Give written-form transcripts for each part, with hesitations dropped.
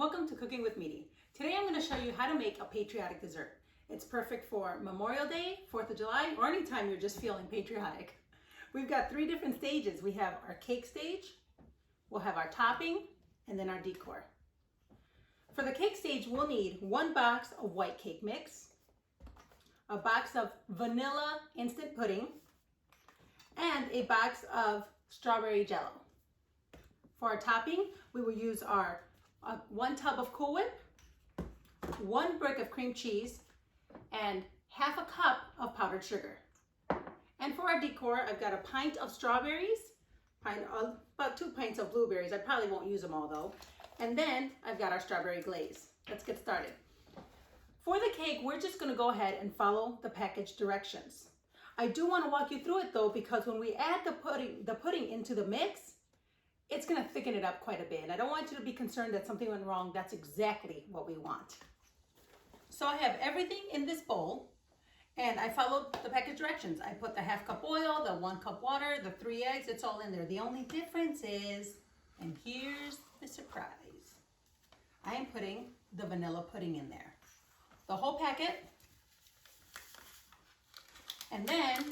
Welcome to Cooking with Meaty. Today I'm going to show you how to make a patriotic dessert. It's perfect for Memorial Day, 4th of July, or anytime you're just feeling patriotic. We've got 3 different stages. We have our cake stage, we'll have our topping, and then our decor. For the cake stage, we'll need 1 box of white cake mix, a box of vanilla instant pudding, and a box of strawberry Jello. For our topping, we will use our 1 tub of Cool Whip, 1 brick of cream cheese, and half a cup of powdered sugar. And for our decor, I've got a pint of strawberries, about 2 pints of blueberries. I probably won't use them all though. And then I've got our strawberry glaze. Let's get started. For the cake, we're just gonna go ahead and follow the package directions. I do wanna walk you through it though, because when we add the pudding into the mix, it's gonna thicken it up quite a bit. And I don't want you to be concerned that something went wrong. That's exactly what we want. So I have everything in this bowl and I followed the package directions. I put the half cup oil, the 1 cup water, the 3 eggs, it's all in there. The only difference is, and here's the surprise, I am putting the vanilla pudding in there. The whole packet. And then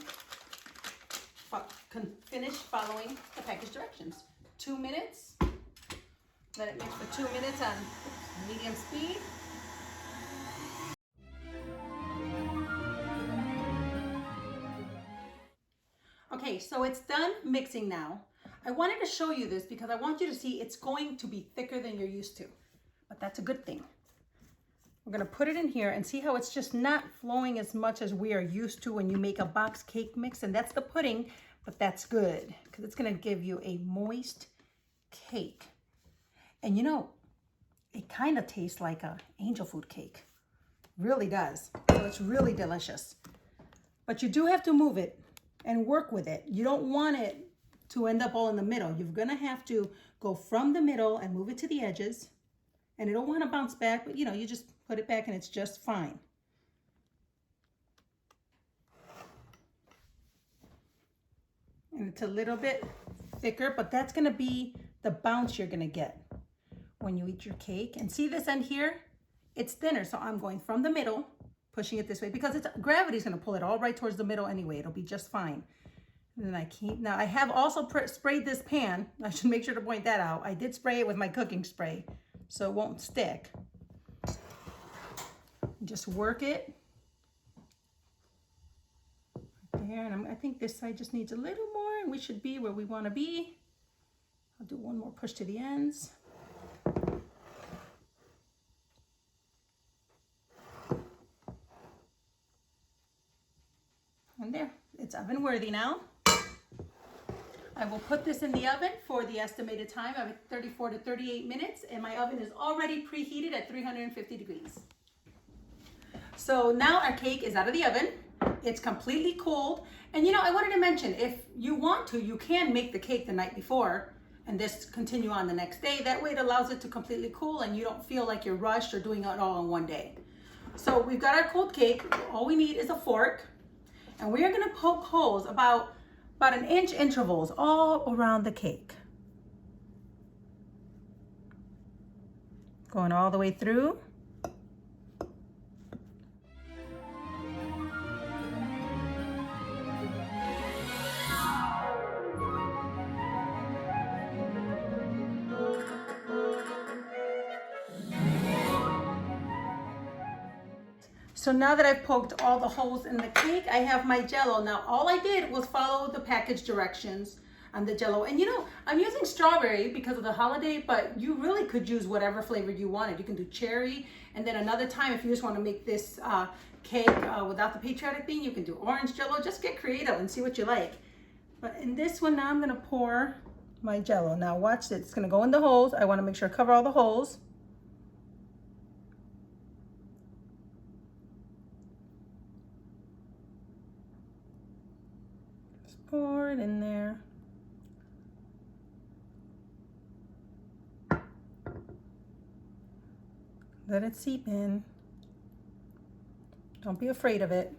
finish following the package directions. 2 minutes, let it mix for 2 minutes on medium speed. Okay, so it's done mixing now. I wanted to show you this because I want you to see it's going to be thicker than you're used to, but that's a good thing. We're gonna put it in here and see how it's just not flowing as much as we are used to when you make a box cake mix, and that's the pudding, but that's good because it's gonna give you a moist cake. And you know, it kind of tastes like a angel food cake. Really does. So it's really delicious. But you do have to move it and work with it. You don't want it to end up all in the middle. You're gonna have to go from the middle and move it to the edges. And it don't want to bounce back, but you know, you just put it back and it's just fine. And it's a little bit thicker, but that's gonna be the bounce you're gonna get when you eat your cake. And see this end here? It's thinner, so I'm going from the middle, pushing it this way because gravity's gonna pull it all right towards the middle anyway. It'll be just fine. And then now I have also sprayed this pan. I should make sure to point that out. I did spray it with my cooking spray, so it won't stick. Just work it right there, and I think this side just needs a little more, and we should be where we want to be. I'll do 1 more push to the ends. And there, it's oven worthy now. I will put this in the oven for the estimated time of 34 to 38 minutes, and my oven is already preheated at 350 degrees. So now our cake is out of the oven. It's completely cooled. And you know, I wanted to mention, if you want to, you can make the cake the night before and just continue on the next day. That way it allows it to completely cool and you don't feel like you're rushed or doing it all in one day. So we've got our cold cake. All we need is a fork, and we are gonna poke holes about 1 inch intervals all around the cake. Going all the way through. So now that I've poked all the holes in the cake, I have my Jello. Now all I did was follow the package directions on the Jello. And you know, I'm using strawberry because of the holiday, but you really could use whatever flavor you wanted. You can do cherry, and then another time if you just want to make this cake without the patriotic bean, you can do orange Jello. Just get creative and see what you like. But in this one now, I'm gonna pour my Jello. Now watch this, it's gonna go in the holes. I wanna make sure I cover all the holes. Pour it in there. Let it seep in. Don't be afraid of it.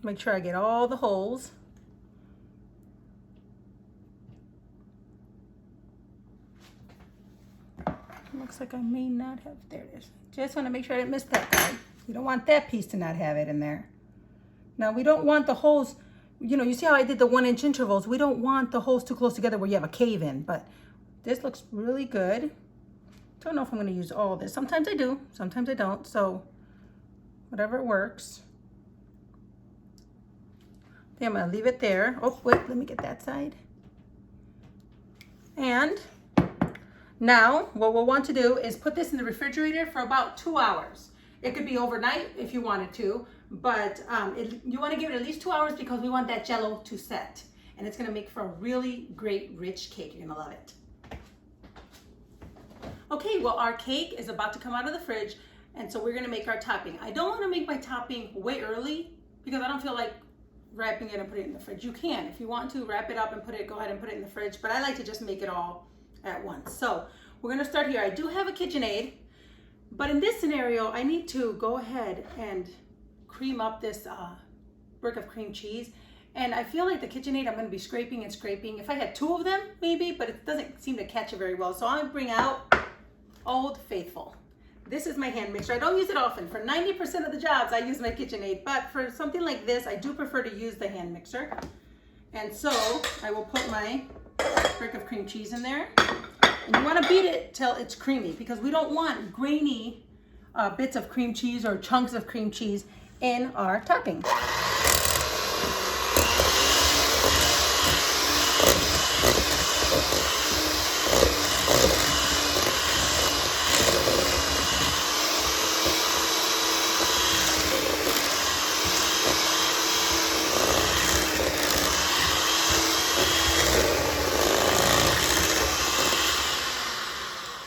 Make sure I get all the holes. Looks like I may not have, there it is. Just want to make sure I didn't miss that guy. You don't want that piece to not have it in there. Now we don't want the holes, you know, you see how I did the 1-inch intervals? We don't want the holes too close together where you have a cave in, but this looks really good. Don't know if I'm going to use all of this. Sometimes I do, sometimes I don't, so whatever works. Okay, I'm going to leave it there. Oh, wait, let me get that side. And now what we'll want to do is put this in the refrigerator for about 2 hours. It could be overnight if you wanted to, but you want to give it at least 2 hours because we want that Jell-O to set. And it's going to make for a really great, rich cake. You're going to love it. Okay, well, our cake is about to come out of the fridge, and so we're going to make our topping. I don't want to make my topping way early because I don't feel like wrapping it and putting it in the fridge. You can, if you want to, wrap it up and go ahead and put it in the fridge, but I like to just make it all at once. So we're going to start here. I do have a KitchenAid, but in this scenario, I need to go ahead and cream up this brick of cream cheese. And I feel like the KitchenAid, I'm going to be scraping and scraping. If I had 2 of them, maybe, but it doesn't seem to catch it very well. So I'll bring out Old Faithful. This is my hand mixer. I don't use it often. For 90% of the jobs, I use my KitchenAid, but for something like this, I do prefer to use the hand mixer. And so I will put my brick of cream cheese in there. And you want to beat it till it's creamy because we don't want grainy bits of cream cheese or chunks of cream cheese in our topping.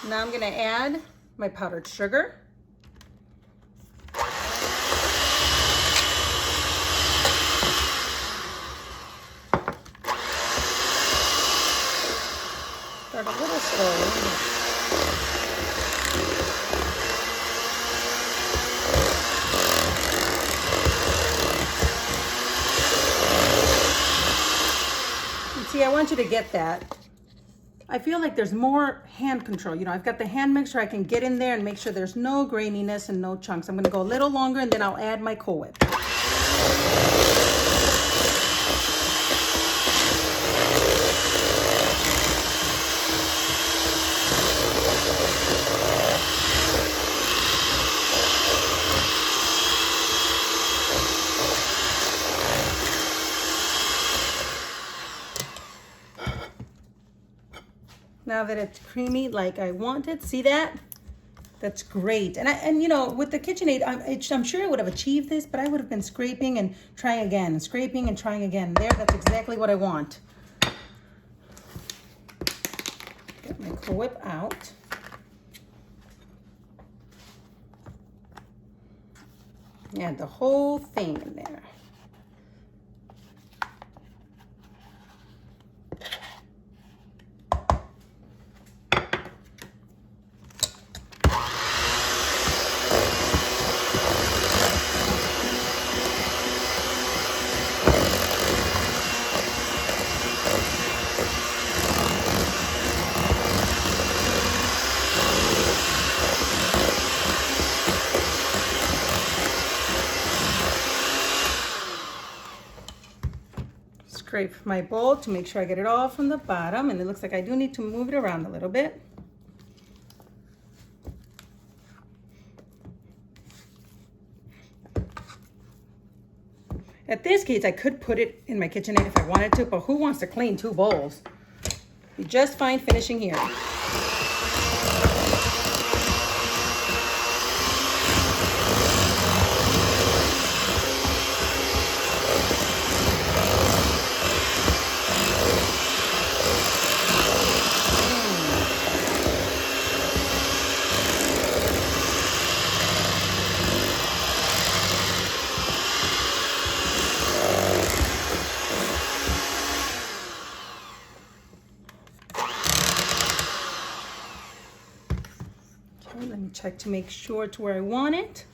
Now I'm going to add my powdered sugar. Start a little slowly. You see, I want you to get that. I feel like there's more hand control. You know, I've got the hand mixer. I can get in there and make sure there's no graininess and no chunks. I'm going to go a little longer and then I'll add my Cool Whip. Now that it's creamy like I want it, see that? That's great. And you know, with the KitchenAid, I'm sure I would have achieved this, but I would have been scraping and trying again, and scraping and trying again. There, that's exactly what I want. Get my Cool Whip out. Add the whole thing in there. Scrape my bowl to make sure I get it all from the bottom, and it looks like I do need to move it around a little bit. At this case, I could put it in my KitchenAid if I wanted to, but who wants to clean 2 bowls? Be just fine finishing here. Let me check to make sure it's where I want it.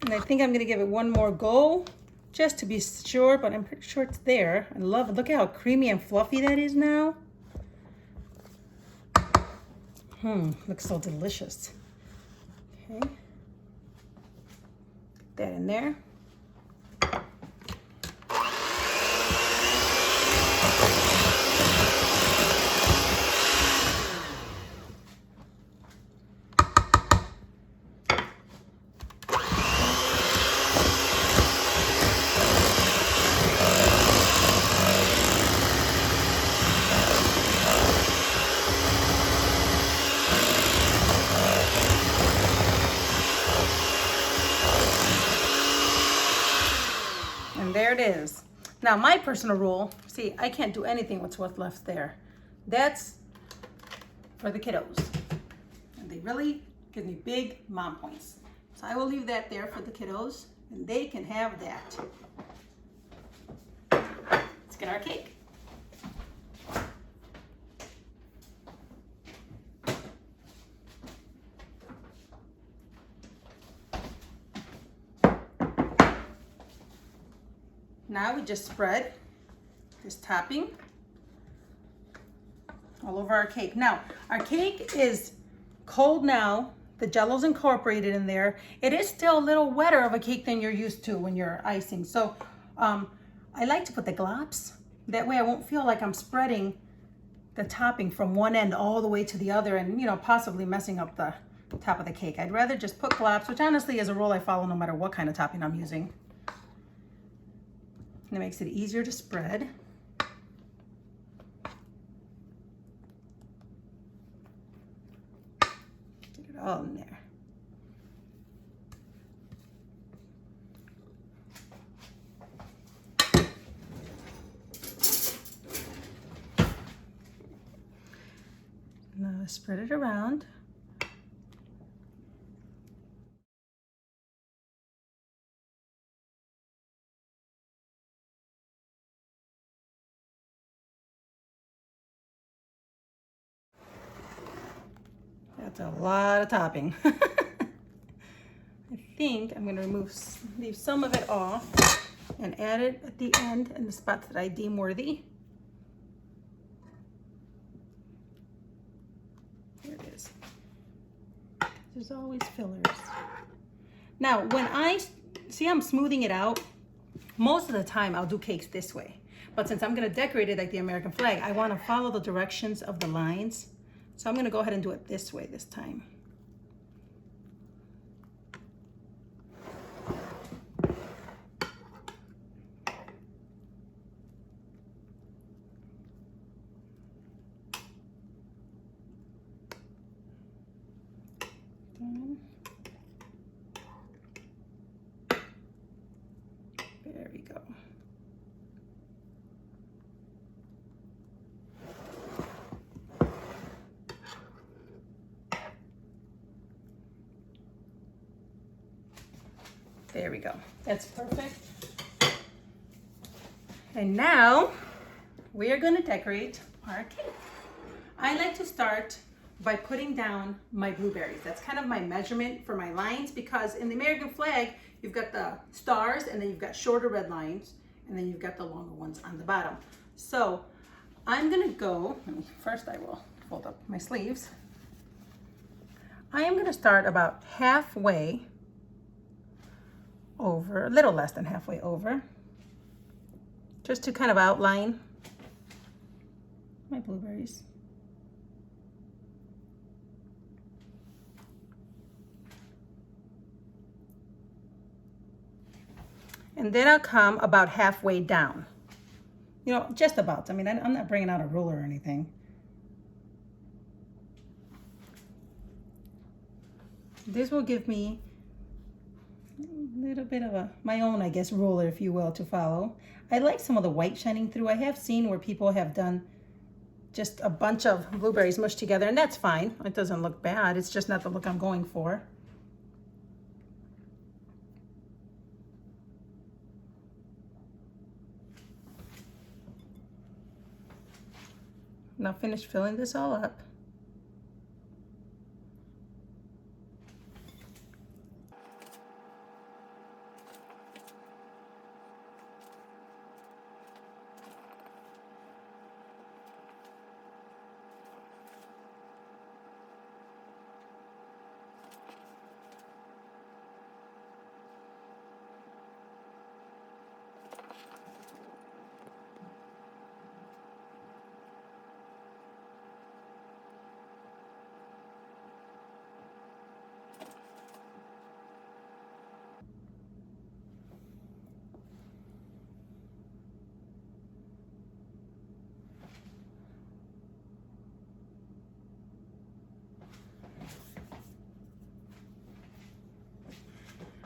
And I think I'm going to give it one more go just to be sure, but I'm pretty sure it's there. I love it. Look at how creamy and fluffy that is now. Looks so delicious. Okay. Put that in there. And there it is. Now my personal rule, see, I can't do anything with what's left there. That's for the kiddos. And they really give me big mom points. So I will leave that there for the kiddos and they can have that. Let's get our cake. Now we just spread this topping all over our cake. Now, our cake is cold now. The Jell-O's incorporated in there. It is still a little wetter of a cake than you're used to when you're icing. So I like to put the glops. That way I won't feel like I'm spreading the topping from one end all the way to the other and, you know, possibly messing up the top of the cake. I'd rather just put glops, which honestly is a rule I follow no matter what kind of topping I'm using. And it makes it easier to spread. Get it all in there. Now spread it around. That's a lot of topping. I think I'm gonna leave some of it off and add it at the end in the spots that I deem worthy. There it is. There's always fillers. Now, when I see I'm smoothing it out, most of the time I'll do cakes this way. But since I'm gonna decorate it like the American flag, I wanna follow the directions of the lines. So I'm gonna go ahead and do it this way this time. There we go. There we go. That's perfect. And now we are going to decorate our cake. I like to start by putting down my blueberries. That's kind of my measurement for my lines, because in the American flag, you've got the stars and then you've got shorter red lines and then you've got the longer ones on the bottom. So I'm gonna go, first I will fold up my sleeves. I am gonna start about halfway over, a little less than halfway over, just to kind of outline my blueberries. And then I'll come about halfway down. You know, just about. I mean, I'm not bringing out a ruler or anything. This will give me a little bit of my own, I guess, ruler, if you will, to follow. I like some of the white shining through. I have seen where people have done just a bunch of blueberries mushed together, and that's fine. It doesn't look bad. It's just not the look I'm going for. Now finish filling this all up.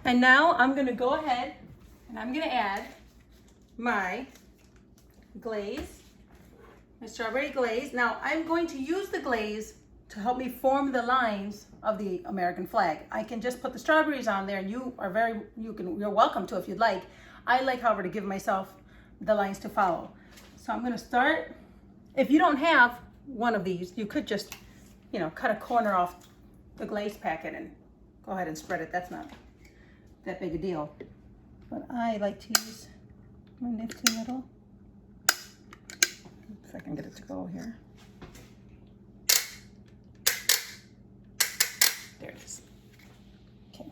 And now I'm gonna go ahead and I'm gonna add my glaze, my strawberry glaze. Now I'm going to use the glaze to help me form the lines of the American flag. I can just put the strawberries on there, and you're welcome to if you'd like. I like, however, to give myself the lines to follow. So I'm gonna start. If you don't have one of these, you could just, cut a corner off the glaze packet and go ahead and spread it. That's not that big a deal. But I like to use my nifty little, if I can get it to go here. There it is. Okay.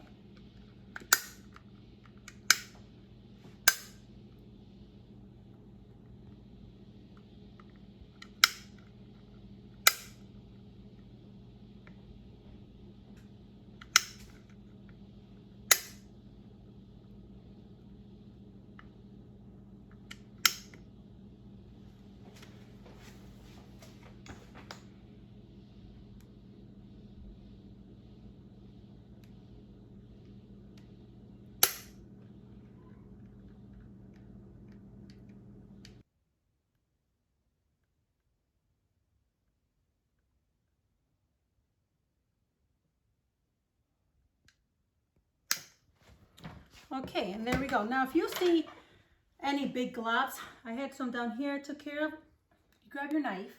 Okay, and there we go. Now, if you see any big globs, I had some down here I took care of. You grab your knife,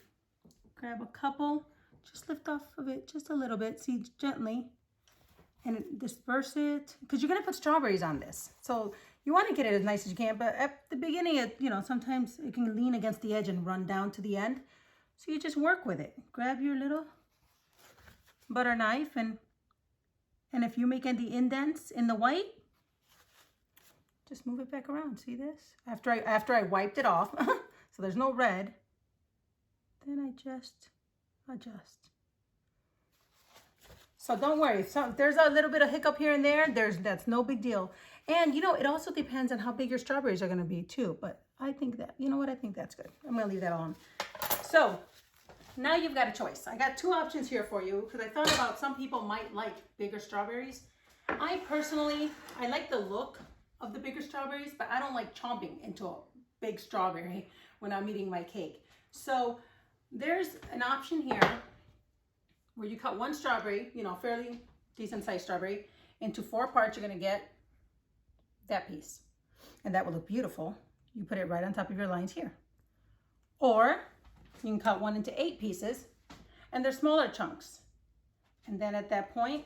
grab a couple, just lift off of it just a little bit, see, gently, and disperse it, because you're gonna put strawberries on this. So you wanna get it as nice as you can, but at the beginning, sometimes it can lean against the edge and run down to the end. So you just work with it. Grab your little butter knife, and if you make any indents in the white, just move it back around. See this? After I wiped it off, so there's no red, then I just adjust. So don't worry, if there's a little bit of hiccup here and there, that's no big deal. And it also depends on how big your strawberries are gonna be too, but I think that, I think that's good. I'm gonna leave that alone. So now you've got a choice. I got two options here for you, because I thought about some people might like bigger strawberries. I personally like the look of the bigger strawberries, but I don't like chomping into a big strawberry when I'm eating my cake. So there's an option here where you cut one strawberry, fairly decent sized strawberry, into 4 parts. You're gonna get that piece, and that will look beautiful. You put it right on top of your lines here. Or you can cut one into 8 pieces, and they're smaller chunks. And then at that point,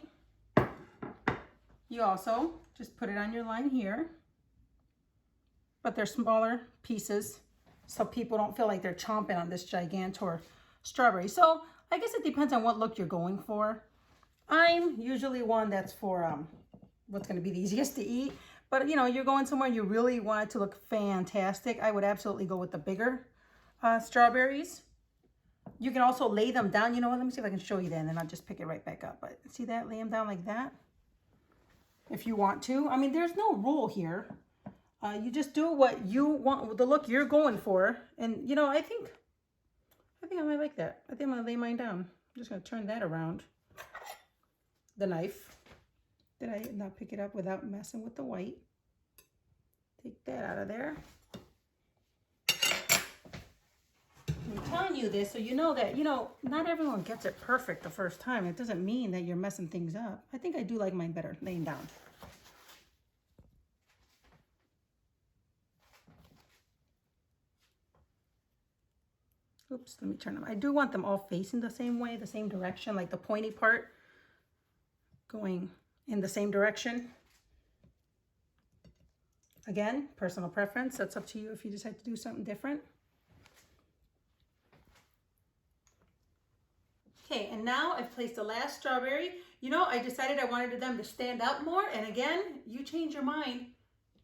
you also just put it on your line here, but they're smaller pieces, so people don't feel like they're chomping on this gigantor strawberry. So I guess it depends on what look you're going for. I'm usually one that's for what's gonna be the easiest to eat, but you're going somewhere and you really want it to look fantastic, I would absolutely go with the bigger strawberries. You can also lay them down. You know what, let me see if I can show you that, and then I'll just pick it right back up. But see that, lay them down like that, if you want to. I mean, there's no rule here. You just do what you want, the look you're going for. And I think I might like that. I think I'm gonna lay mine down. I'm just gonna turn that around. The knife. Did I not pick it up without messing with the white? Take that out of there. I'm telling you this so you know that, not everyone gets it perfect the first time. It doesn't mean that you're messing things up. I think I do like mine better laying down. Oops, let me turn them. I do want them all facing the same way, the same direction, like the pointy part going in the same direction. Again, personal preference. That's up to you if you decide to do something different. Okay, and now I've placed the last strawberry. I decided I wanted them to stand out more. And again, you change your mind.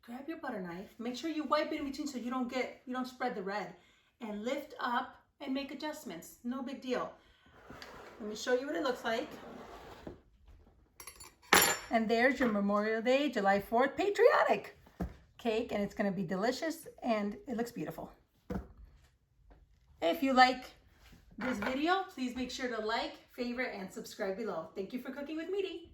Grab your butter knife. Make sure you wipe it in between so you don't spread the red. And lift up and make adjustments. No big deal. Let me show you what it looks like. And there's your Memorial Day, July 4th Patriotic cake. And it's going to be delicious and it looks beautiful. If you like this video, please make sure to like, favorite, and subscribe below. Thank you for cooking with Meaty.